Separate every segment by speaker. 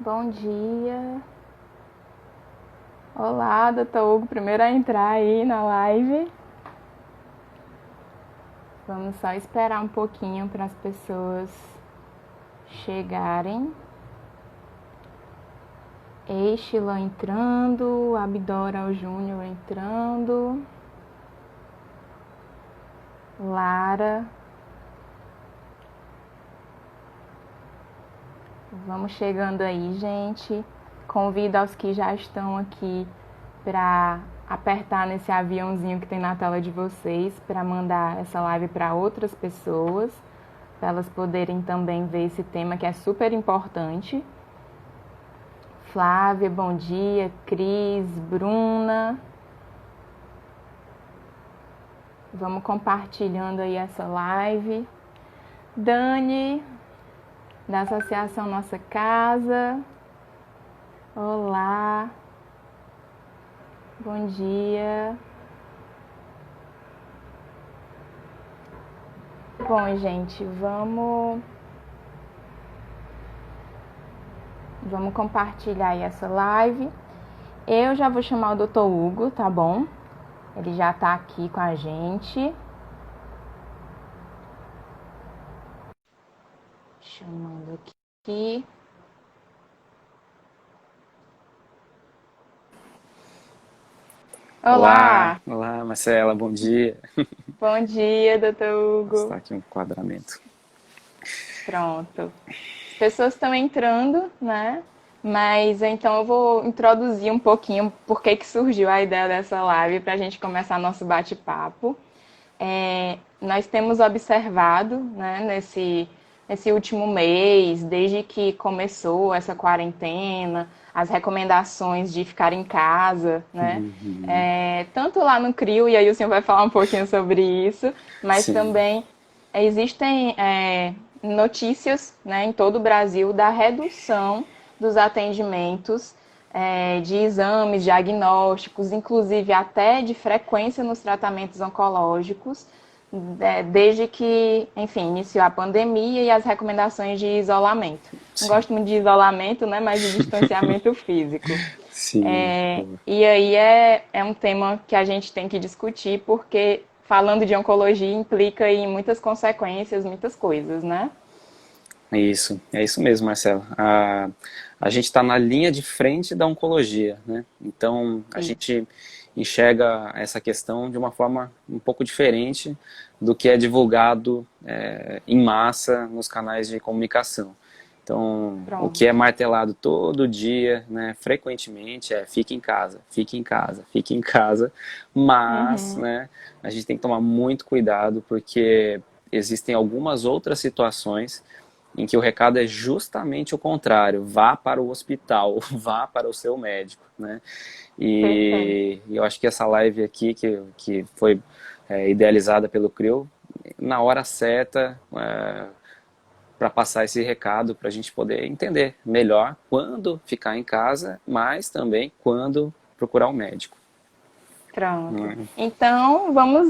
Speaker 1: Bom dia. Olá, doutor Hugo, primeiro a entrar aí na live. Vamos só esperar um pouquinho para as pessoas chegarem. Estila entrando, Abdora Júnior entrando, Lara. Vamos chegando aí, gente. Convido aos que já estão aqui para apertar nesse aviãozinho que tem na tela de vocês para mandar essa live para outras pessoas, para elas poderem também ver esse tema que é super importante. Flávia, bom dia. Cris, Bruna. Vamos compartilhando aí essa live. Dani, da Associação Nossa Casa. Olá. Bom dia. Bom, gente, vamos compartilhar aí essa live. Eu já vou chamar o Dr. Hugo, tá bom? Ele já tá aqui com a gente. Chamando aqui.
Speaker 2: Olá,
Speaker 1: Olá!
Speaker 2: olá, Marcela, bom dia.
Speaker 1: Bom dia, Dr.
Speaker 2: Está
Speaker 1: Hugo.
Speaker 2: aqui um enquadramento.
Speaker 1: Pronto. As pessoas estão entrando, né? Mas então eu vou introduzir um pouquinho por que surgiu a ideia dessa live para a gente começar nosso bate-papo. Nós temos observado, né, nesse último mês, desde que começou essa quarentena, as recomendações de ficar em casa, né?
Speaker 2: Uhum,
Speaker 1: Tanto lá no CRIO, e aí o senhor vai falar um pouquinho sobre isso, mas
Speaker 2: sim,
Speaker 1: também existem notícias, né, em todo o Brasil da redução dos atendimentos de exames diagnósticos, inclusive até de frequência nos tratamentos oncológicos, desde que, enfim, iniciou a pandemia e as recomendações de isolamento. Não
Speaker 2: sim,
Speaker 1: gosto muito de isolamento, né, mas de distanciamento físico.
Speaker 2: sim, boa.
Speaker 1: E aí é um tema que a gente tem que discutir, porque falando de oncologia implica em muitas consequências, muitas coisas, né?
Speaker 2: É isso mesmo, Marcela. A gente está na linha de frente da oncologia, né? Então, a
Speaker 1: Isso.
Speaker 2: gente enxerga essa questão de uma forma um pouco diferente do que é divulgado em massa nos canais de comunicação. Então, o que é
Speaker 1: Pronto.
Speaker 2: martelado todo dia, né, frequentemente é fique em casa, fique em casa, fique em casa, mas,
Speaker 1: Uhum.
Speaker 2: né, a gente tem que tomar muito cuidado porque existem algumas outras situações em que o recado é justamente o contrário, vá para o hospital, vá para o seu médico, né?
Speaker 1: Perfeito.
Speaker 2: E eu acho que essa live aqui, que foi idealizada pelo CRIO, na hora certa, para passar esse recado, para a gente poder entender melhor quando ficar em casa, mas também quando procurar um médico.
Speaker 1: Pronto.
Speaker 2: Né?
Speaker 1: Então, vamos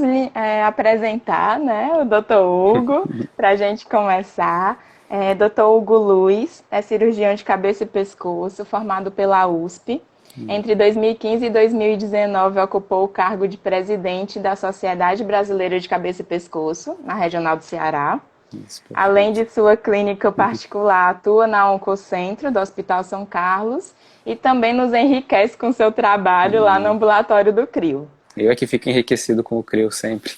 Speaker 1: apresentar, né, o Dr. Hugo, para a gente começar. Dr. Hugo Luiz é cirurgião de cabeça e pescoço, formado pela USP. Entre 2015 e 2019, ocupou o cargo de presidente da Sociedade Brasileira de Cabeça e Pescoço, na Regional do Ceará.
Speaker 2: Isso,
Speaker 1: Além
Speaker 2: perfeito.
Speaker 1: de sua clínica particular, atua na Oncocentro do Hospital São Carlos e também nos enriquece com seu trabalho lá no ambulatório do CRIO.
Speaker 2: Eu é que fico enriquecido com o CRIO sempre.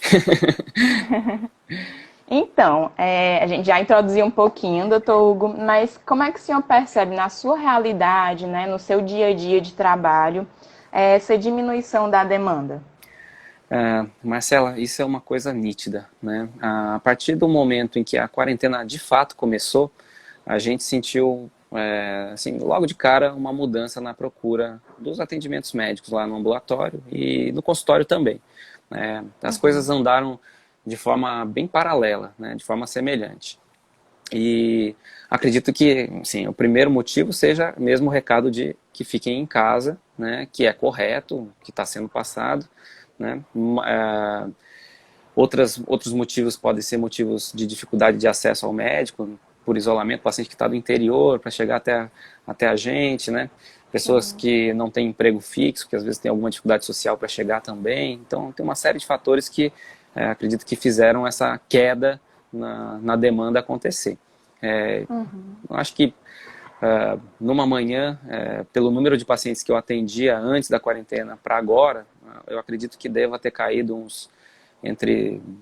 Speaker 1: Então, a gente já introduziu um pouquinho, doutor Hugo, mas como é que o senhor percebe na sua realidade, né, no seu dia a dia de trabalho, essa diminuição da demanda?
Speaker 2: Marcela, isso é uma coisa nítida, né? A partir do momento em que a quarentena de fato começou, a gente sentiu, assim, logo de cara, uma mudança na procura dos atendimentos médicos lá no ambulatório e no consultório também. Né? As coisas andaram de forma bem paralela, né? De forma semelhante. E acredito que, sim, o primeiro motivo seja mesmo o recado de que fiquem em casa, né? Que é correto, que está sendo passado, né? Outros motivos podem ser motivos de dificuldade de acesso ao médico, por isolamento, paciente que está do interior para chegar até a gente, né? Pessoas que não têm emprego fixo, que às vezes têm alguma dificuldade social para chegar também. Então, tem uma série de fatores que acredito que fizeram essa queda na demanda acontecer. Eu acho que numa manhã, pelo número de pacientes que eu atendia antes da quarentena para agora, eu acredito que deva ter caído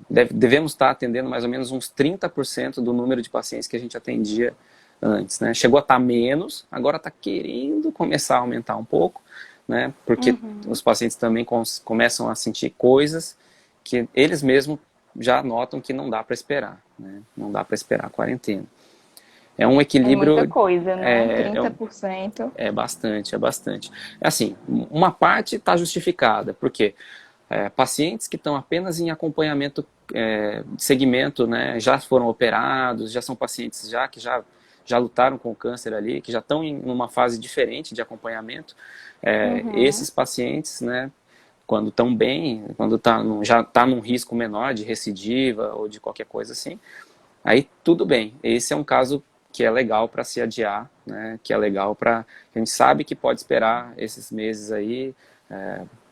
Speaker 2: devemos estar atendendo mais ou menos uns 30% do número de pacientes que a gente atendia antes, né? Chegou a estar menos, agora está querendo começar a aumentar um pouco, né? Porque os pacientes também começam a sentir coisas que eles mesmos já notam que não dá para esperar, né? Não dá para esperar a quarentena. É um
Speaker 1: É muita
Speaker 2: equilíbrio,
Speaker 1: coisa, né?
Speaker 2: é, é,
Speaker 1: 30%.
Speaker 2: é bastante, é bastante. Assim, uma parte está justificada, porque pacientes que estão apenas em acompanhamento de segmento, né, já foram operados, já são pacientes que já lutaram com o câncer ali, que já estão em uma fase diferente de acompanhamento. Esses pacientes, né, quando estão bem, quando já está num risco menor de recidiva ou de qualquer coisa assim, aí tudo bem. Esse é um caso que é legal para se adiar, né, que é legal para... A gente sabe que pode esperar esses meses aí,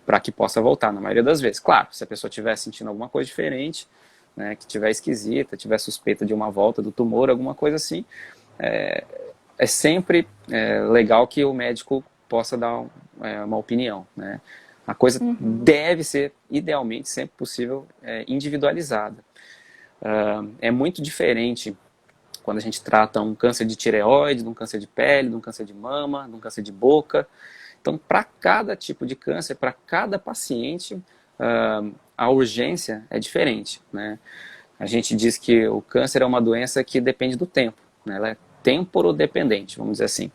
Speaker 2: para que possa voltar, na maioria das vezes. Claro, se a pessoa estiver sentindo alguma coisa diferente, né, que estiver esquisita, tiver suspeita de uma volta do tumor, alguma coisa assim, é sempre legal que o médico possa dar uma opinião, né? A coisa deve ser, idealmente, sempre possível, individualizada. É muito diferente quando a gente trata um câncer de tireoide, de um câncer de pele, de um câncer de mama, de um câncer de boca. Então, para cada tipo de câncer, para cada paciente, a urgência é diferente, né? A gente diz que o câncer é uma doença que depende do tempo, né? Ela é temporodependente, vamos dizer assim,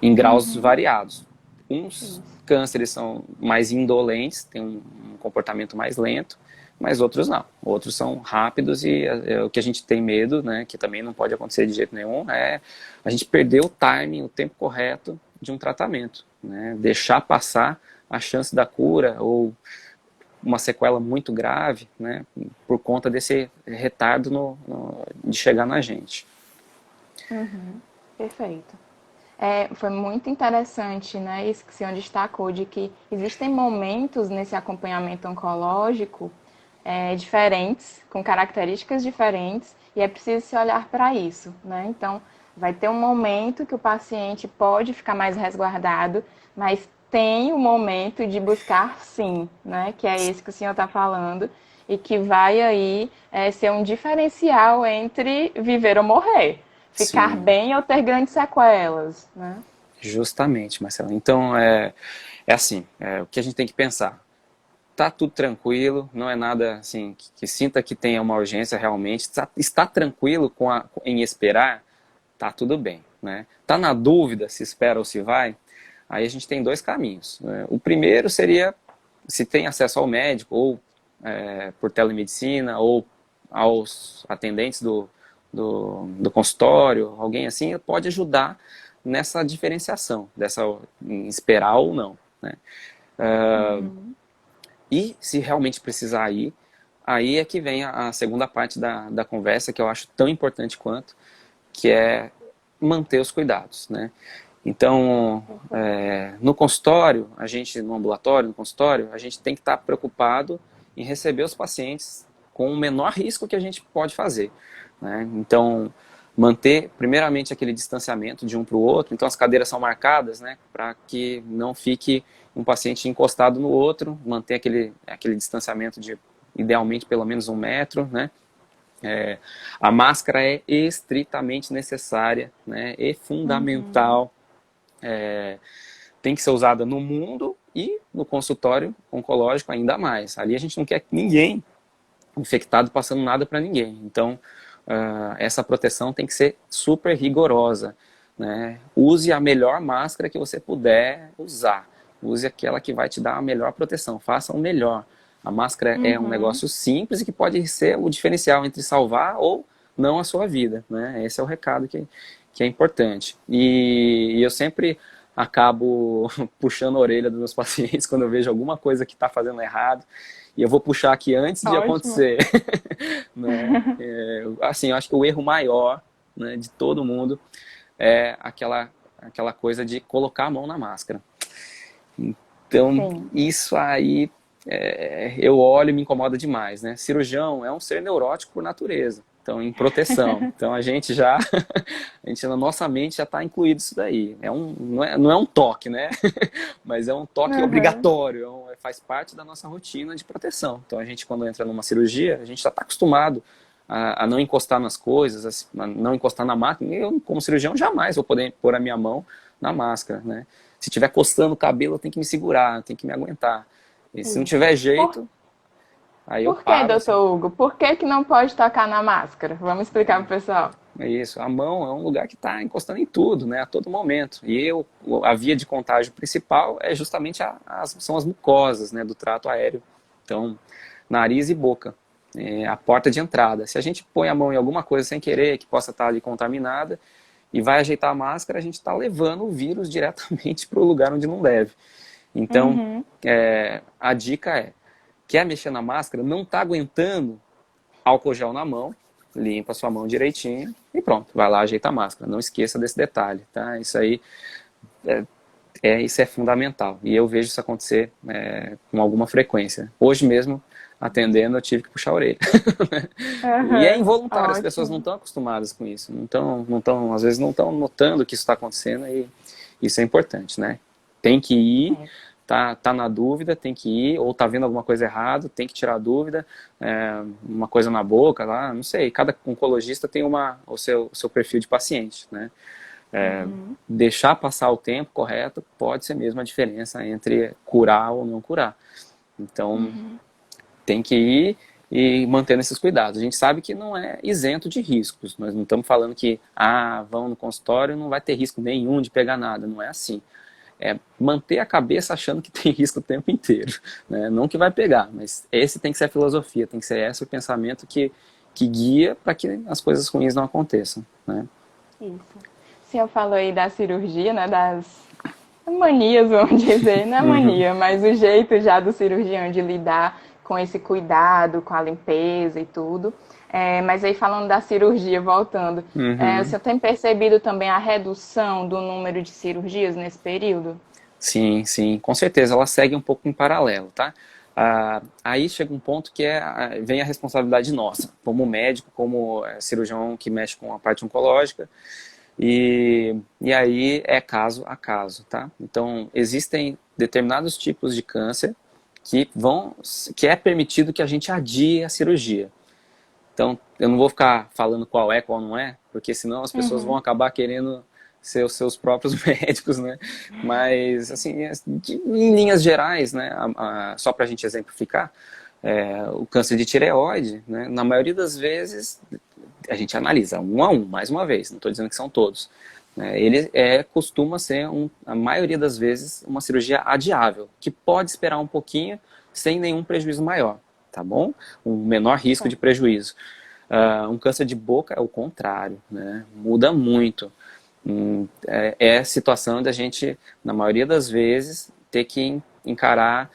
Speaker 2: em graus variados. Uns cânceres são mais indolentes, têm um comportamento mais lento, mas outros não. Outros são rápidos e o que a gente tem medo, né, que também não pode acontecer de jeito nenhum, é a gente perder o timing, o tempo correto de um tratamento, né? Deixar passar a chance da cura ou uma sequela muito grave, né, por conta desse retardo de chegar na gente.
Speaker 1: Perfeito. Foi muito interessante, né, isso que o senhor destacou, de que existem momentos nesse acompanhamento oncológico diferentes, com características diferentes, e é preciso se olhar para isso, né? Então, vai ter um momento que o paciente pode ficar mais resguardado, mas tem o momento de buscar sim, né? Que é esse que o senhor está falando, e que vai aí ser um diferencial entre viver ou morrer. Ficar
Speaker 2: Sim,
Speaker 1: bem ou ter grandes sequelas, né?
Speaker 2: justamente, Marcelo. Então, é assim, o que a gente tem que pensar? Tá tudo tranquilo, não é nada assim que sinta que tenha uma urgência realmente, está tranquilo em esperar, tá tudo bem, né? Tá na dúvida se espera ou se vai, aí a gente tem dois caminhos, né? O primeiro seria, se tem acesso ao médico, ou por telemedicina, ou aos atendentes do consultório, alguém assim, pode ajudar nessa diferenciação, em esperar ou não, né? E se realmente precisar ir, aí é que vem a segunda parte da conversa, que eu acho tão importante quanto, que é manter os cuidados, né? Então, no consultório, no ambulatório, no consultório, a gente tem que estar preocupado em receber os pacientes com o menor risco que a gente pode fazer, né? Então, manter primeiramente aquele distanciamento de um para o outro. Então, as cadeiras são marcadas, né, para que não fique um paciente encostado no outro, manter aquele distanciamento de, idealmente, pelo menos 1 metro, né? A máscara é estritamente necessária, né, e fundamental. Tem que ser usada no mundo e no consultório oncológico ainda mais. Ali a gente não quer ninguém infectado passando nada para ninguém. Então, essa proteção tem que ser super rigorosa, né? Use a melhor máscara que você puder usar. Use aquela que vai te dar a melhor proteção. Faça o melhor. A máscara é um negócio simples e que pode ser o diferencial entre salvar ou não a sua vida, né? Esse é o recado que é importante. E eu sempre acabo puxando a orelha dos meus pacientes quando eu vejo alguma coisa que está fazendo errado. E eu vou puxar aqui antes de
Speaker 1: Ótimo.
Speaker 2: acontecer. Né? Assim, eu acho que o erro maior né, de todo mundo é aquela coisa de colocar a mão na máscara. Então,
Speaker 1: Sim.
Speaker 2: isso aí eu olho e me incomoda demais, né? Cirurgião é um ser neurótico por natureza, então em proteção. Então a gente já, a gente na nossa mente já está incluído isso daí. Não é um toque, né? Mas é um toque
Speaker 1: Uhum.
Speaker 2: obrigatório, faz parte da nossa rotina de proteção. Então a gente quando entra numa cirurgia, a gente já está acostumado a não encostar nas coisas, a não encostar na máquina. Eu, como cirurgião, jamais vou poder pôr a minha mão na máscara, né? Se estiver coçando o cabelo, eu tenho que me segurar, eu tenho que me aguentar. E se não
Speaker 1: Isso.
Speaker 2: tiver
Speaker 1: Por,
Speaker 2: jeito, aí eu
Speaker 1: por que,
Speaker 2: paro, assim.
Speaker 1: doutor Hugo? Por que que não pode tocar na máscara? Vamos explicar pro pessoal.
Speaker 2: É isso. A mão é um lugar que está encostando em tudo, né? A todo momento. E a via de contágio principal é justamente são as mucosas, né? Do trato aéreo. Então, nariz e boca. É a porta de entrada. Se a gente põe a mão em alguma coisa sem querer, que possa estar ali contaminada, e vai ajeitar a máscara, a gente está levando o vírus diretamente para o lugar onde não deve. Então,
Speaker 1: Uhum.
Speaker 2: a dica é, quer mexer na máscara, não está aguentando, álcool gel na mão, limpa a sua mão direitinho e pronto, vai lá, ajeita a máscara. Não esqueça desse detalhe, tá? Isso aí isso é fundamental. E eu vejo isso acontecer com alguma frequência. Hoje mesmo, atendendo, eu tive que puxar a orelha. E é
Speaker 1: Aham.
Speaker 2: involuntário, as pessoas não
Speaker 1: Ótimo.
Speaker 2: estão acostumadas com isso. Às vezes não estão notando que isso está acontecendo e isso é importante, né? Tem que ir,
Speaker 1: É.
Speaker 2: tá na dúvida, tem que ir, ou tá vendo alguma coisa errada, tem que tirar a dúvida, uma coisa na boca lá, não sei. Cada oncologista tem o seu perfil de paciente, né?
Speaker 1: Uhum.
Speaker 2: Deixar passar o tempo correto pode ser mesmo a diferença entre curar ou não curar. Então,
Speaker 1: Uhum.
Speaker 2: tem que ir e mantendo esses cuidados. A gente sabe que não é isento de riscos. Nós não estamos falando que, vão no consultório não vai ter risco nenhum de pegar nada. Não é assim. É manter a cabeça achando que tem risco o tempo inteiro. Né? Não que vai pegar, mas esse tem que ser a filosofia, tem que ser esse o pensamento que guia para que as coisas ruins não aconteçam. Né?
Speaker 1: Isso. O senhor falou aí da cirurgia, né? Das manias, vamos dizer. Não é
Speaker 2: Uhum.
Speaker 1: mania, mas o jeito já do cirurgião de lidar com esse cuidado, com a limpeza e tudo. Mas aí falando da cirurgia, voltando, o
Speaker 2: Uhum.
Speaker 1: senhor tem percebido também a redução do número de cirurgias nesse período?
Speaker 2: Sim, sim, com certeza, ela segue um pouco em paralelo, tá? Aí chega um ponto que vem a responsabilidade nossa, como médico, como cirurgião que mexe com a parte oncológica, e aí é caso a caso, tá? Então, existem determinados tipos de câncer que é permitido que a gente adie a cirurgia. Então, eu não vou ficar falando qual é, qual não é, porque senão as pessoas vão
Speaker 1: Uhum.
Speaker 2: acabar querendo ser os seus próprios médicos, né? Mas, assim, em linhas gerais, né, só para a gente exemplificar, o câncer de tireoide, né, na maioria das vezes, a gente analisa um a um, mais uma vez, não estou dizendo que são todos. Né, ele costuma ser, a maioria das vezes, uma cirurgia adiável, que pode esperar um pouquinho sem nenhum prejuízo maior, tá bom? Um menor risco de
Speaker 1: Sim.
Speaker 2: prejuízo. Um câncer de boca é o contrário, né? Muda muito. É a situação da gente, na maioria das vezes, ter que encarar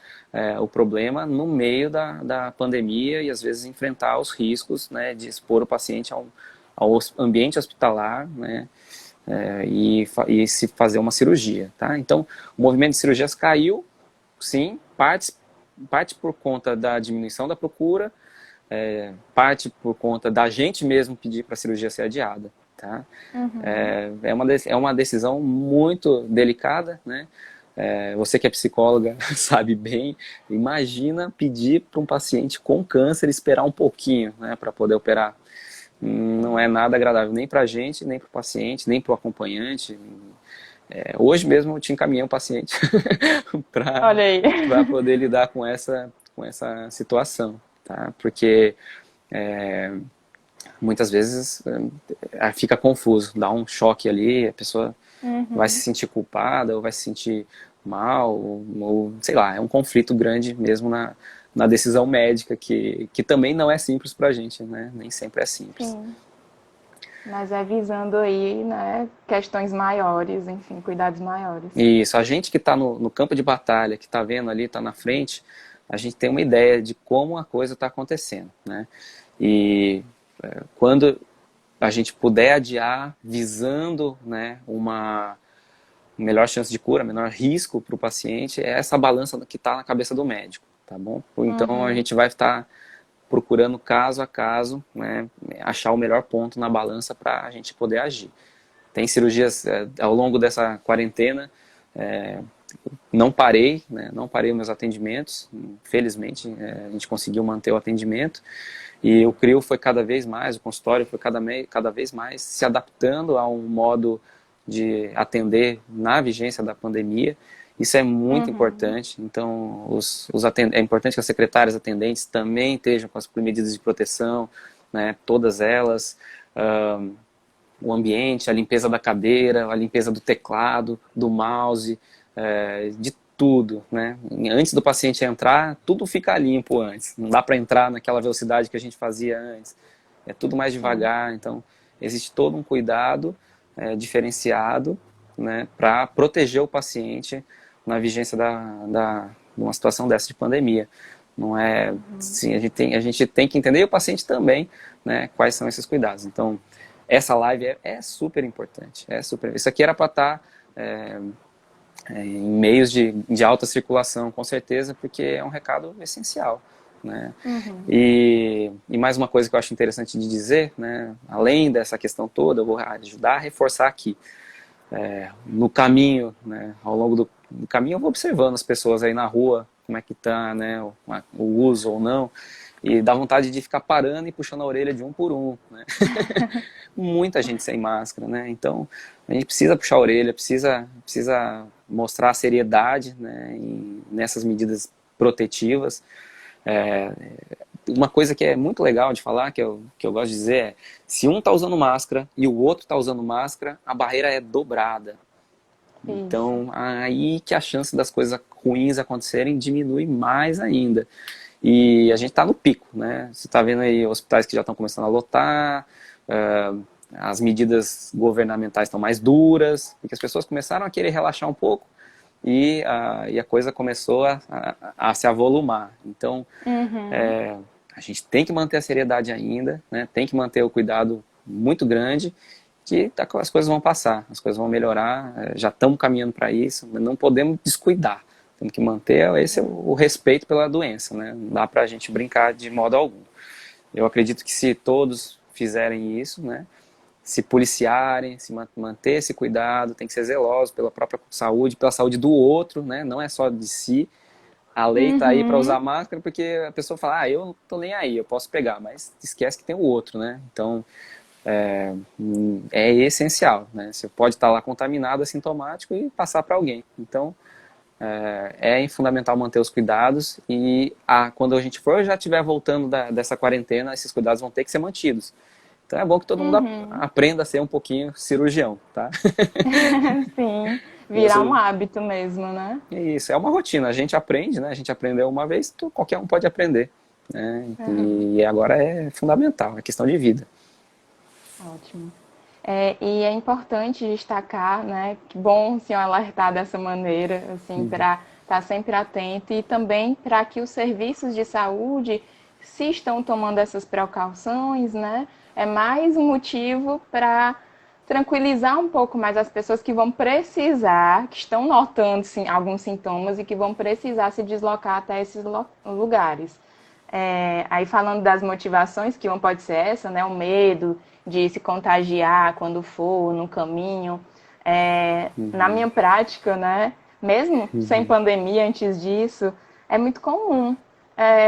Speaker 2: o problema no meio da pandemia e às vezes enfrentar os riscos, né, de expor o paciente ao ambiente hospitalar, né, e se fazer uma cirurgia, tá? Então, o movimento de cirurgias caiu, sim, parte por conta da diminuição da procura, parte por conta da gente mesmo pedir para a cirurgia ser adiada, tá?
Speaker 1: Uhum.
Speaker 2: É uma decisão muito delicada, né? Você que é psicóloga sabe bem. Imagina pedir para um paciente com câncer esperar um pouquinho, né, para poder operar. Não é nada agradável nem para a gente, nem para o paciente, nem para o acompanhante. Hoje mesmo eu te encaminhei um paciente para
Speaker 1: Olha aí.
Speaker 2: poder lidar com essa situação, tá? Porque muitas vezes fica confuso, dá um choque ali, a pessoa vai se
Speaker 1: Uhum.
Speaker 2: sentir culpada ou vai se sentir mal, ou sei lá, é um conflito grande mesmo na decisão médica, que também não é simples pra gente, né? Nem sempre é simples.
Speaker 1: Sim. Mas é visando aí, né, questões maiores, enfim, cuidados maiores.
Speaker 2: E isso, a gente que está no campo de batalha, que está vendo ali, está na frente, a gente tem uma ideia de como a coisa está acontecendo, né? E quando a gente puder adiar visando, né, uma melhor chance de cura, menor risco para o paciente, é essa balança que está na cabeça do médico, tá bom? Então a
Speaker 1: Uhum.
Speaker 2: gente vai estar procurando caso a caso, né, achar o melhor ponto na balança para a gente poder agir. Tem cirurgias ao longo dessa quarentena, é, não parei, né, não parei os meus atendimentos, felizmente a gente conseguiu manter o atendimento, e o CRIO foi cada vez mais, o consultório foi cada vez mais se adaptando a um modo de atender na vigência da pandemia. Isso é muito
Speaker 1: Uhum.
Speaker 2: importante. Então, é importante que as secretárias atendentes também estejam com as medidas de proteção, né, todas elas. O ambiente, a limpeza da cadeira, a limpeza do teclado, do mouse, de tudo, né? Antes do paciente entrar, tudo fica limpo antes. Não dá para entrar naquela velocidade que a gente fazia antes. É tudo mais
Speaker 1: Sim.
Speaker 2: devagar. Então, existe todo um cuidado diferenciado, né, para proteger o paciente na vigência de uma situação dessa de pandemia. Não é,
Speaker 1: Uhum.
Speaker 2: sim, a gente tem que entender, e o paciente também, né, quais são esses cuidados. Então, essa live é super importante. Isso aqui era para estar em meios de alta circulação, com certeza, porque é um recado essencial. Né?
Speaker 1: Uhum.
Speaker 2: E mais uma coisa que eu acho interessante de dizer, né, além dessa questão toda, eu vou ajudar a reforçar aqui. No caminho, né, ao longo do caminho, eu vou observando as pessoas aí na rua, como é que tá, né, o uso ou não, e dá vontade de ficar parando e puxando a orelha de um por um, né? Muita gente sem máscara, né? Então, a gente precisa puxar a orelha, precisa mostrar a seriedade, né, nessas medidas protetivas. É, uma coisa que é muito legal de falar, que eu gosto de dizer, é se um está usando máscara e o outro está usando máscara, a barreira é dobrada.
Speaker 1: Isso.
Speaker 2: Então, aí que a chance das coisas ruins acontecerem diminui mais ainda. E a gente está no pico, né? Você está vendo aí hospitais que já estão começando a lotar, as medidas governamentais estão mais duras, porque as pessoas começaram a querer relaxar um pouco e a coisa começou a se avolumar. Então,
Speaker 1: Uhum.
Speaker 2: a gente tem que manter a seriedade ainda, né? Tem que manter o cuidado muito grande, que as coisas vão passar, as coisas vão melhorar, já estamos caminhando para isso, mas não podemos descuidar. Temos que manter esse é o respeito pela doença, né? Não dá para a gente brincar de modo algum. Eu acredito que se todos fizerem isso, né? Se policiarem, se manter esse cuidado, tem que ser zeloso pela própria saúde, pela saúde do outro, né? Não é só de si. A lei está aí para usar
Speaker 1: Uhum.
Speaker 2: máscara porque a pessoa fala, eu não tô nem aí, eu posso pegar, mas esquece que tem o outro, né? Então, é essencial, né? Você pode estar lá contaminado, assintomático e passar para alguém. Então, é fundamental manter os cuidados e quando a gente for já estiver voltando dessa quarentena, esses cuidados vão ter que ser mantidos. Então é bom que todo mundo
Speaker 1: Uhum.
Speaker 2: aprenda a ser um pouquinho cirurgião, tá?
Speaker 1: Sim. Virar um
Speaker 2: Você,
Speaker 1: hábito mesmo, né?
Speaker 2: isso, é uma rotina, a gente aprende, né? A gente aprendeu uma vez, qualquer um pode aprender. Né?
Speaker 1: Uhum.
Speaker 2: E agora é fundamental, é questão de vida.
Speaker 1: Ótimo. E é importante destacar, né, que bom o senhor alertar dessa maneira, assim, para estar sempre atento e também para que os serviços de saúde, se estão tomando essas precauções, né, é mais um motivo para tranquilizar um pouco mais as pessoas que vão precisar, que estão notando sim, alguns sintomas e que vão precisar se deslocar até esses lugares. Aí falando das motivações, que uma pode ser essa, né? O medo de se contagiar quando for no caminho. Na minha
Speaker 2: Uhum,
Speaker 1: prática, né? Mesmo sem
Speaker 2: uhum,
Speaker 1: pandemia, antes disso, é muito comum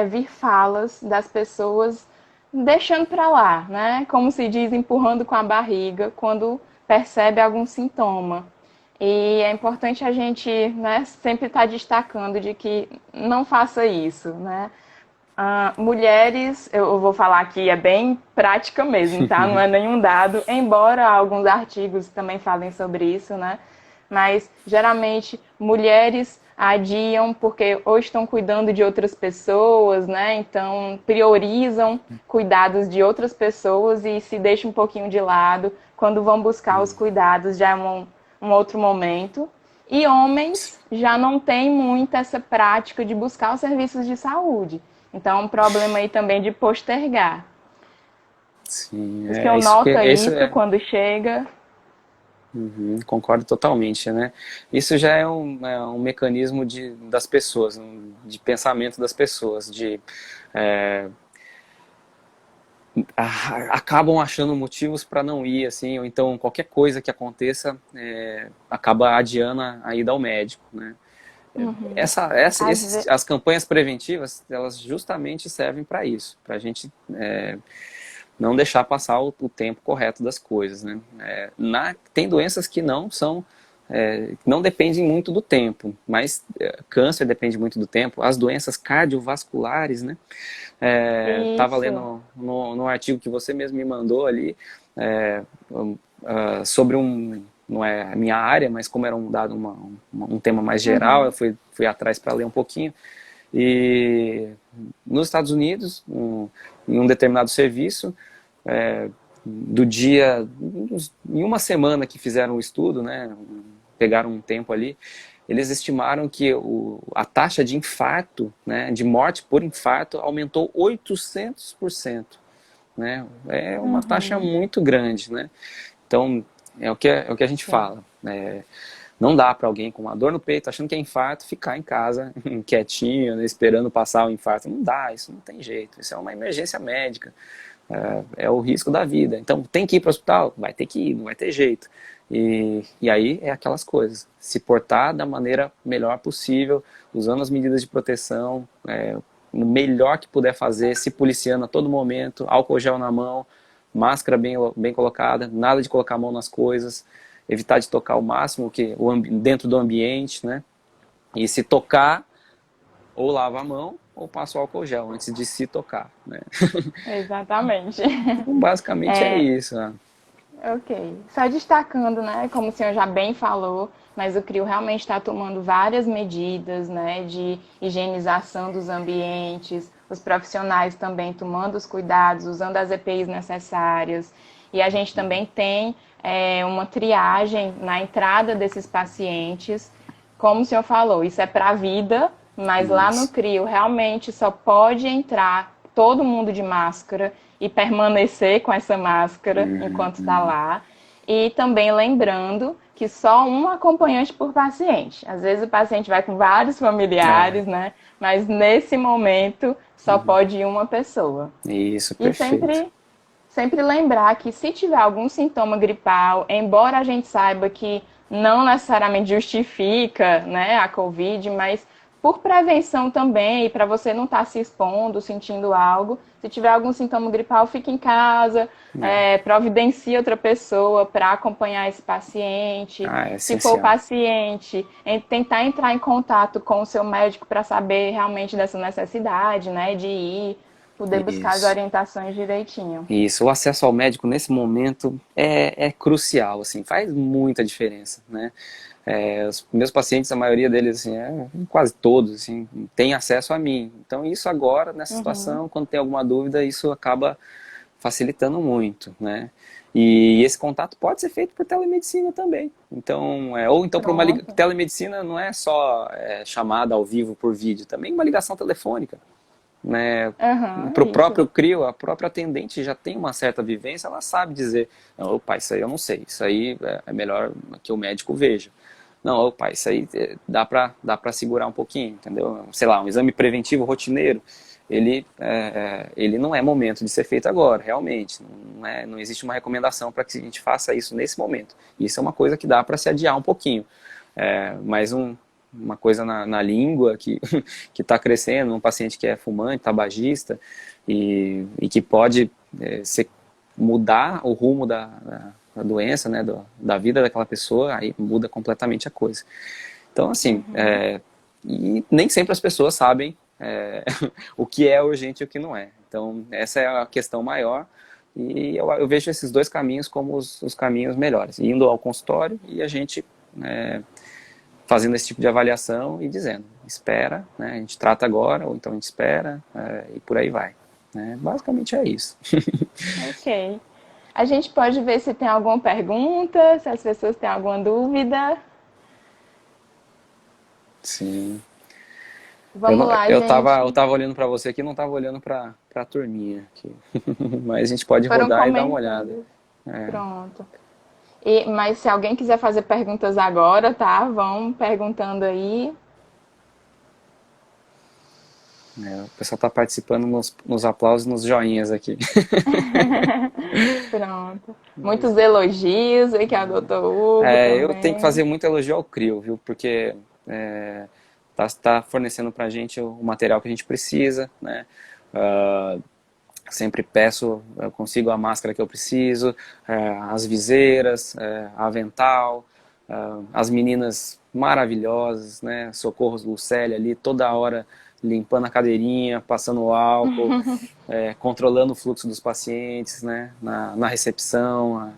Speaker 1: vir falas das pessoas deixando para lá, né? Como se diz, empurrando com a barriga quando percebe algum sintoma. E é importante a gente, né, sempre estar destacando de que não faça isso, né? Mulheres, eu vou falar aqui, é bem prática mesmo, tá? Não é nenhum dado, embora alguns artigos também falem sobre isso, né? Mas geralmente mulheres adiam porque ou estão cuidando de outras pessoas, né? Então priorizam cuidados de outras pessoas e se deixam um pouquinho de lado. Quando vão buscar os cuidados, já é um outro momento. E homens já não têm muito essa prática de buscar os serviços de saúde. Então, é um problema aí também de postergar.
Speaker 2: Sim,
Speaker 1: O senhor
Speaker 2: isso que
Speaker 1: nota
Speaker 2: isso
Speaker 1: isso
Speaker 2: é.
Speaker 1: quando chega?
Speaker 2: Uhum, concordo totalmente, né? Isso já é um mecanismo das pessoas, de pensamento das pessoas, é, acabam achando motivos para não ir, assim, ou então qualquer coisa que aconteça acaba adiando a ida ao médico, né?
Speaker 1: Uhum. Às vezes.
Speaker 2: As campanhas preventivas, elas justamente servem para isso, para a gente não deixar passar o tempo correto das coisas, né? Tem doenças que não são, não dependem muito do tempo, mas câncer depende muito do tempo. As doenças cardiovasculares, né? Estava
Speaker 1: Isso.
Speaker 2: lendo no artigo que você mesmo me mandou ali é, sobre não é a minha área, mas como era um dado um tema mais geral, eu
Speaker 1: Uhum.
Speaker 2: fui atrás para ler um pouquinho. E nos Estados Unidos, em um determinado serviço, do dia, em uma semana que fizeram o estudo, né, pegaram um tempo ali, eles estimaram que a taxa de infarto, né, de morte por infarto, aumentou 800%. Né? É uma taxa
Speaker 1: Uhum.
Speaker 2: muito grande. Né? Então, é o que a gente
Speaker 1: Sim.
Speaker 2: fala. Não dá para alguém com uma dor no peito, achando que é infarto, ficar em casa quietinho, né, esperando passar o infarto. Não dá, isso não tem jeito. Isso é uma emergência médica. É o risco da vida. Então, tem que ir para o hospital? Vai ter que ir, não vai ter jeito. E aí é aquelas coisas. Se portar da maneira melhor possível, usando as medidas de proteção, o melhor que puder fazer, se policiando a todo momento, álcool gel na mão, máscara bem colocada, nada de colocar a mão nas coisas, evitar de tocar o máximo dentro do ambiente, né? E se tocar, ou lava a mão, ou passa o álcool gel antes de se tocar, né?
Speaker 1: Exatamente.
Speaker 2: Então, basicamente é
Speaker 1: É,
Speaker 2: isso. Né?
Speaker 1: ok. Só destacando, né, como o senhor já bem falou, mas o CRIO realmente está tomando várias medidas, né, de higienização dos ambientes, os profissionais também tomando os cuidados, usando as EPIs necessárias. E a gente também tem uma triagem na entrada desses pacientes. Como o senhor falou, isso é para a vida, mas lá no
Speaker 2: Isso.
Speaker 1: CRIO realmente só pode entrar todo mundo de máscara e permanecer com essa máscara enquanto está
Speaker 2: Uhum.
Speaker 1: lá. E também lembrando que só um acompanhante por paciente. Às vezes o paciente vai com vários
Speaker 2: É.
Speaker 1: familiares, né? Mas nesse momento só
Speaker 2: Uhum.
Speaker 1: pode ir uma pessoa.
Speaker 2: Isso,
Speaker 1: E
Speaker 2: perfeito.
Speaker 1: sempre lembrar que se tiver algum sintoma gripal, embora a gente saiba que não necessariamente justifica, né, a Covid, mas por prevenção também, para você não estar se expondo, sentindo algo, se tiver algum sintoma gripal, fique em casa,
Speaker 2: É.
Speaker 1: providencie outra pessoa para acompanhar esse paciente.
Speaker 2: Ah, é
Speaker 1: Se for o
Speaker 2: essencial.
Speaker 1: paciente, tentar entrar em contato com o seu médico para saber realmente dessa necessidade, né, de ir, poder buscar as
Speaker 2: Isso.
Speaker 1: orientações direitinho.
Speaker 2: Isso. O acesso ao médico nesse momento é crucial, assim, faz muita diferença, né? Os meus pacientes, a maioria deles, assim, quase todos, assim, têm acesso a mim. Então, isso agora, nessa
Speaker 1: Uhum.
Speaker 2: situação, quando tem alguma dúvida, isso acaba facilitando muito, né? E esse contato pode ser feito por telemedicina também. Então, ou então por
Speaker 1: Pronto.
Speaker 2: telemedicina não é só chamada ao vivo por vídeo, também uma ligação telefônica, né?
Speaker 1: Aham,
Speaker 2: Para o
Speaker 1: isso.
Speaker 2: próprio CRIO, a própria atendente já tem uma certa vivência, ela sabe dizer, não, opa, isso aí eu não sei, isso aí é melhor que o médico veja. Não, opa, isso aí dá para segurar um pouquinho, entendeu? Sei lá, um exame preventivo rotineiro, ele não é momento de ser feito agora, realmente. Não existe uma recomendação para que a gente faça isso nesse momento. Isso é uma coisa que dá para se adiar um pouquinho. Mas uma coisa na língua que que está crescendo, um paciente que é fumante, tabagista, e que pode mudar o rumo da doença, né, da vida daquela pessoa, aí muda completamente a coisa. Então, assim,
Speaker 1: Uhum.
Speaker 2: e nem sempre as pessoas sabem o que é urgente e o que não é. Então, essa é a questão maior. E eu vejo esses dois caminhos como os caminhos melhores. Indo ao consultório e a gente fazendo esse tipo de avaliação e dizendo, espera, né, a gente trata agora, ou então a gente espera, e por aí vai. Né? Basicamente é isso.
Speaker 1: Ok. A gente pode ver se tem alguma pergunta, se as pessoas têm alguma dúvida.
Speaker 2: Sim.
Speaker 1: Vamos lá,
Speaker 2: eu
Speaker 1: gente.
Speaker 2: tava olhando para você aqui, não tava olhando para a turminha aqui. Mas a gente pode
Speaker 1: Foram
Speaker 2: rodar e dar uma olhada.
Speaker 1: comentando.
Speaker 2: É,
Speaker 1: Pronto. Mas se alguém quiser fazer perguntas agora, tá? Vão perguntando aí.
Speaker 2: o pessoal tá participando nos aplausos, nos joinhas aqui.
Speaker 1: Pronto. Muitos elogios aí que a doutor Hugo
Speaker 2: Eu tenho que
Speaker 1: também.
Speaker 2: fazer muito elogio ao CRIO, viu? Porque tá fornecendo pra gente o material que a gente precisa, né? Ah, sempre peço, eu consigo a máscara que eu preciso, as viseiras, avental, as meninas maravilhosas, né? Socorros Lucélia ali, toda hora limpando a cadeirinha, passando álcool, controlando o fluxo dos pacientes, né? Na recepção,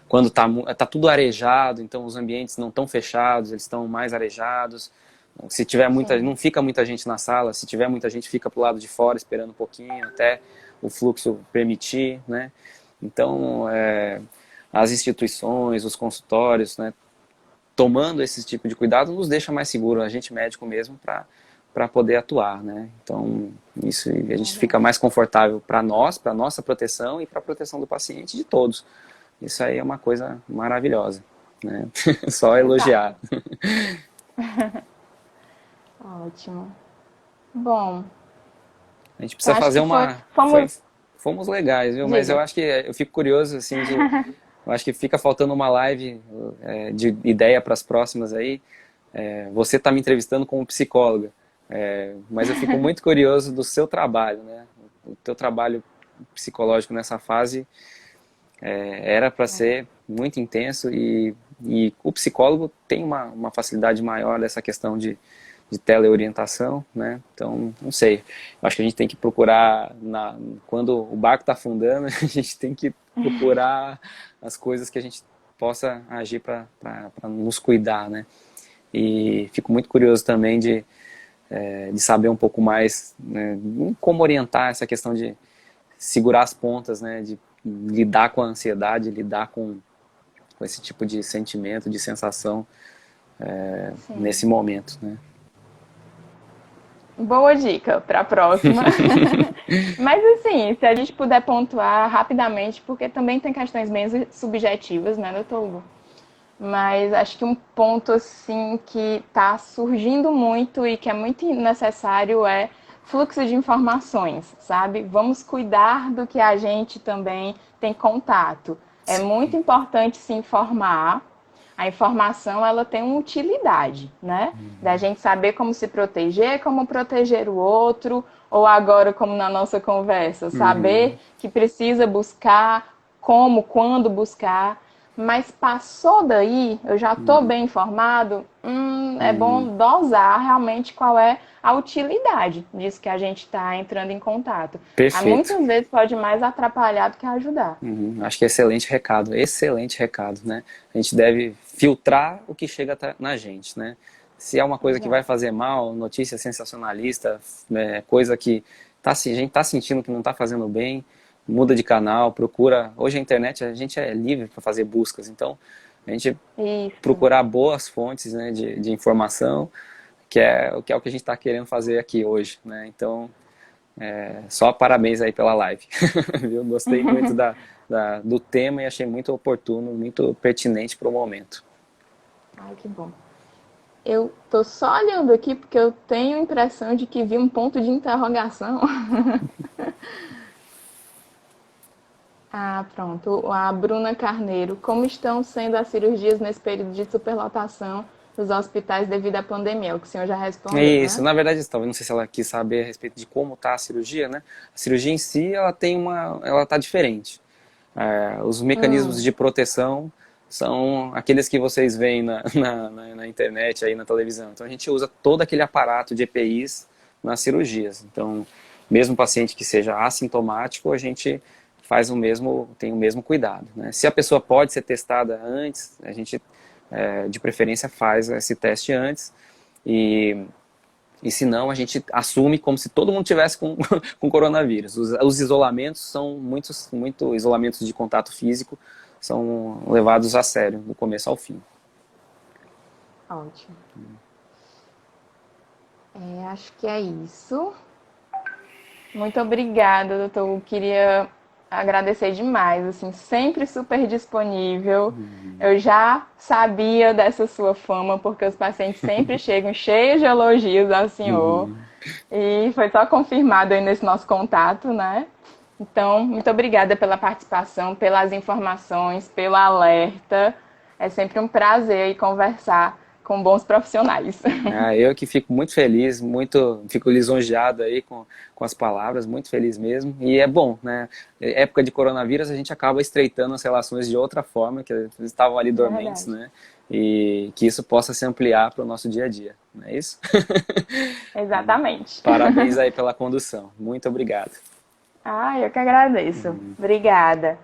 Speaker 2: quando tá tudo arejado, então os ambientes não estão fechados, eles estão mais arejados. Se tiver muita,
Speaker 1: Sim.
Speaker 2: não fica muita gente na sala, se tiver muita gente fica pro lado de fora esperando um pouquinho até o fluxo permitir, né? Então, as instituições, os consultórios, né, tomando esse tipo de cuidado nos deixa mais seguro, a gente médico mesmo, para poder atuar, né? Então, isso a gente fica
Speaker 1: Verdade.
Speaker 2: mais confortável para nós, para nossa proteção e para a proteção do paciente e de todos. Isso aí é uma coisa maravilhosa, né? Só
Speaker 1: Exato.
Speaker 2: elogiar.
Speaker 1: Ótimo. Bom,
Speaker 2: A gente
Speaker 1: eu
Speaker 2: precisa
Speaker 1: acho
Speaker 2: fazer
Speaker 1: que
Speaker 2: uma.
Speaker 1: fomos,
Speaker 2: Fomos legais, viu? Mas eu
Speaker 1: diga.
Speaker 2: acho que eu fico curioso, assim, eu acho que fica faltando uma live de ideia para as próximas aí. Você está me entrevistando como psicóloga, mas eu fico muito curioso do seu trabalho, né? O teu trabalho psicológico nessa fase era para ser muito intenso e o psicólogo tem uma facilidade maior dessa questão de teleorientação, né? Então, não sei. Eu acho que a gente tem que procurar, quando o barco está afundando, a gente tem que procurar as coisas que a gente possa agir para nos cuidar, né? E fico muito curioso também de saber um pouco mais, né, como orientar essa questão de segurar as pontas, né? De lidar com a ansiedade, lidar com esse tipo de sentimento, de sensação
Speaker 1: Sim.
Speaker 2: nesse momento, né?
Speaker 1: Boa dica para a próxima. Mas assim, se a gente puder pontuar rapidamente, porque também tem questões bem subjetivas, né, doutor Hugo? Mas acho que um ponto assim que está surgindo muito e que é muito necessário é fluxo de informações, sabe? Vamos cuidar do que a gente também tem contato. É muito importante se informar. A informação ela tem uma utilidade, né? Da gente saber como se proteger, como proteger o outro, ou agora como na nossa conversa,
Speaker 2: Uhum.
Speaker 1: saber que precisa buscar, como, quando buscar. Mas passou daí, eu já estou
Speaker 2: Uhum.
Speaker 1: bem informado, é
Speaker 2: Uhum.
Speaker 1: bom dosar realmente qual é a utilidade disso que a gente está entrando em contato. Há
Speaker 2: Perfeito.
Speaker 1: muitas vezes pode mais atrapalhar do que ajudar.
Speaker 2: Uhum. Acho que é excelente recado, né? A gente deve filtrar o que chega na gente, né? Se é uma coisa que vai
Speaker 1: Exato.
Speaker 2: fazer mal, notícia sensacionalista, coisa que a gente está sentindo que não está fazendo bem, muda de canal, procura. Hoje a internet a gente é livre para fazer buscas, então a gente
Speaker 1: Isso.
Speaker 2: procurar boas fontes, né, de informação, que é o que a gente está querendo fazer aqui hoje, né? Então só parabéns aí pela live. Viu? Gostei muito do tema e achei muito oportuno, muito pertinente para o momento.
Speaker 1: Ai, que bom. Eu tô só olhando aqui porque eu tenho a impressão de que vi um ponto de interrogação. Ah, pronto. A Bruna Carneiro. Como estão sendo as cirurgias nesse período de superlotação dos hospitais devido à pandemia? O que o senhor já respondeu,
Speaker 2: Isso,
Speaker 1: né?
Speaker 2: na verdade, talvez não sei se ela quis saber a respeito de como está a cirurgia, né? A cirurgia em si, ela está diferente. Os mecanismos
Speaker 1: Hum,
Speaker 2: de proteção são aqueles que vocês veem na internet, aí na televisão. Então a gente usa todo aquele aparato de EPIs nas cirurgias. Então, mesmo paciente que seja assintomático, a gente tem o mesmo cuidado, né? Se a pessoa pode ser testada antes, a gente de preferência faz esse teste antes e se não, a gente assume como se todo mundo tivesse com coronavírus. Os isolamentos são muito isolamentos de contato físico, são levados a sério, do começo ao fim.
Speaker 1: ótimo. Acho que é isso. Muito obrigada, doutor. Eu queria agradecer demais, assim, sempre super disponível. Eu já sabia dessa sua fama, porque os pacientes sempre chegam cheios de elogios ao senhor.
Speaker 2: Uhum.
Speaker 1: E foi só confirmado aí nesse nosso contato, né? Então, muito obrigada pela participação, pelas informações, pelo alerta. É sempre um prazer aí conversar com bons profissionais.
Speaker 2: Ah, eu que fico muito feliz, fico lisonjeado aí com as palavras, muito feliz mesmo. E é bom, né? Época de coronavírus a gente acaba estreitando as relações de outra forma, que estavam ali
Speaker 1: É
Speaker 2: dormentes,
Speaker 1: verdade.
Speaker 2: né? E que isso possa se ampliar para o nosso dia a dia, não é isso?
Speaker 1: Exatamente.
Speaker 2: Parabéns aí pela condução. Muito obrigado.
Speaker 1: Ah, eu que agradeço. Obrigada.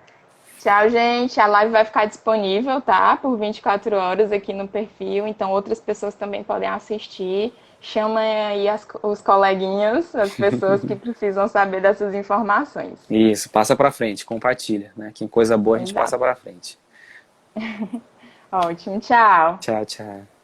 Speaker 1: Tchau, gente. A live vai ficar disponível, tá? Por 24 horas aqui no perfil. Então, outras pessoas também podem assistir. Chamem aí os coleguinhas, as pessoas que precisam saber dessas informações.
Speaker 2: Isso, passa para frente, compartilha, né? Que coisa boa a gente passa
Speaker 1: Exato.
Speaker 2: para frente.
Speaker 1: Ótimo. Tchau.
Speaker 2: Tchau, tchau.